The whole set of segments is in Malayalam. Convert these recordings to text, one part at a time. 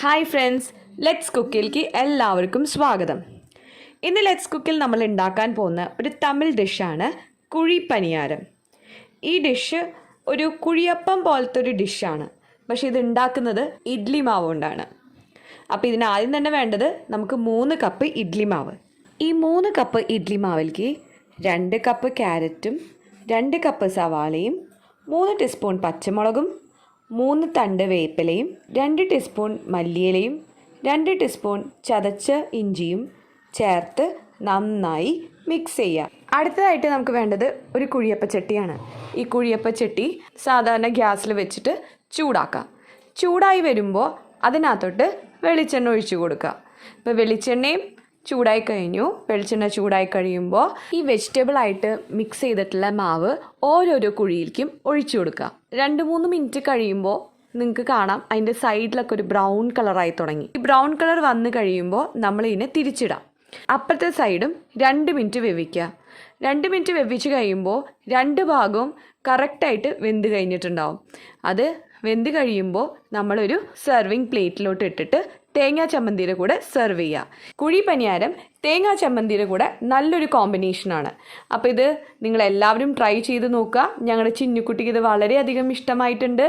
ഹായ് ഫ്രണ്ട്സ്, ലെറ്റ്സ് കുക്കിലേക്ക് എല്ലാവർക്കും സ്വാഗതം. ഇന്ന് ലെറ്റ്സ് കുക്കിൽ നമ്മൾ ഉണ്ടാക്കാൻ പോകുന്ന ഒരു തമിഴ് ഡിഷാണ് കുഴിപ്പനിയാരം. ഈ ഡിഷ് ഒരു കുഴിയപ്പം പോലത്തെ ഒരു ഡിഷാണ്, പക്ഷേ ഇത് ഉണ്ടാക്കുന്നത് ഇഡ്ലി മാവ് കൊണ്ടാണ്. അപ്പോൾ ഇതിന് ആദ്യം തന്നെ വേണ്ടത് നമുക്ക് 3 കപ്പ് ഇഡ്ലി മാവ്. ഈ 3 കപ്പ് ഇഡ്ലി മാവിലേക്ക് 2 കപ്പ് ക്യാരറ്റും 2 കപ്പ് സവാളയും 3 ടീസ്പൂൺ പച്ചമുളകും 3 തണ്ട് വേപ്പിലയും 2 ടീസ്പൂൺ മല്ലിയിലയും 2 ടീസ്പൂൺ ചതച്ച ഇഞ്ചിയും ചേർത്ത് നന്നായി മിക്സ് ചെയ്യുക. അടുത്തതായിട്ട് നമുക്ക് വേണ്ടത് ഒരു കുഴിയപ്പച്ചട്ടിയാണ്. ഈ കുഴിയപ്പച്ചട്ടി സാധാരണ ഗ്യാസിൽ വെച്ചിട്ട് ചൂടാക്കാം. ചൂടായി വരുമ്പോൾ അതിനകത്തോട്ട് വെളിച്ചെണ്ണ ഒഴിച്ചു കൊടുക്കുക. ഇപ്പോൾ വെളിച്ചെണ്ണയും ചൂടായി കഴിഞ്ഞു. വെളിച്ചെണ്ണ ചൂടായി കഴിയുമ്പോൾ ഈ വെജിറ്റബിളായിട്ട് മിക്സ് ചെയ്തിട്ടുള്ള മാവ് ഓരോരോ കുഴിയിലേക്കും ഒഴിച്ചു കൊടുക്കുക. 2-3 മിനിറ്റ് കഴിയുമ്പോൾ നിങ്ങൾക്ക് കാണാം അതിൻ്റെ സൈഡിലൊക്കെ ഒരു ബ്രൗൺ കളറായി തുടങ്ങി. ഈ ബ്രൗൺ കളർ വന്ന് കഴിയുമ്പോൾ നമ്മളിതിനെ തിരിച്ചിടാം. അപ്പുറത്തെ സൈഡും 2 മിനിറ്റ് വേവിക്കുക. 2 മിനിറ്റ് വെവിച്ച് കഴിയുമ്പോൾ 2 ഭാഗവും കറക്റ്റായിട്ട് വെന്ത് കഴിഞ്ഞിട്ടുണ്ടാവും. അത് വെന്ത് കഴിയുമ്പോൾ നമ്മളൊരു സെർവിങ് പ്ലേറ്റിലോട്ട് ഇട്ടിട്ട് തേങ്ങാ ചമ്മന്തിയുടെ കൂടെ സെർവ് ചെയ്യുക. കുഴിപ്പനിയാരം തേങ്ങാ ചമ്മന്തിയുടെ കൂടെ നല്ലൊരു കോമ്പിനേഷനാണ്. അപ്പോൾ ഇത് നിങ്ങളെല്ലാവരും ട്രൈ ചെയ്ത് നോക്കുക. ഞങ്ങളുടെ ചിന്നുക്കുട്ടിക്ക് ഇത് വളരെയധികം ഇഷ്ടമായിട്ടുണ്ട്.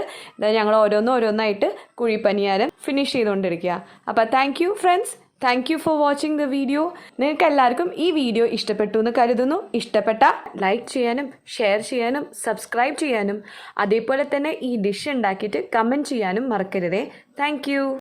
ഞങ്ങൾ ഓരോന്നായിട്ട് കുഴിപ്പനിയാരം ഫിനിഷ് ചെയ്തുകൊണ്ടിരിക്കുക. അപ്പോൾ thank you friends. Thank you for watching the video. നിങ്ങൾക്ക് എല്ലാവർക്കും ഈ വീഡിയോ ഇഷ്ടപ്പെട്ടു എന്ന് കരുതുന്നു. ഇഷ്ടപ്പെട്ട ലൈക്ക് ചെയ്യാനും ഷെയർ ചെയ്യാനും സബ്സ്ക്രൈബ് ചെയ്യാനും അതേപോലെ തന്നെ ഈ ഡിഷ് ഉണ്ടാക്കിയിട്ട് കമൻറ്റ് ചെയ്യാനും മറക്കരുതേ. Thank you.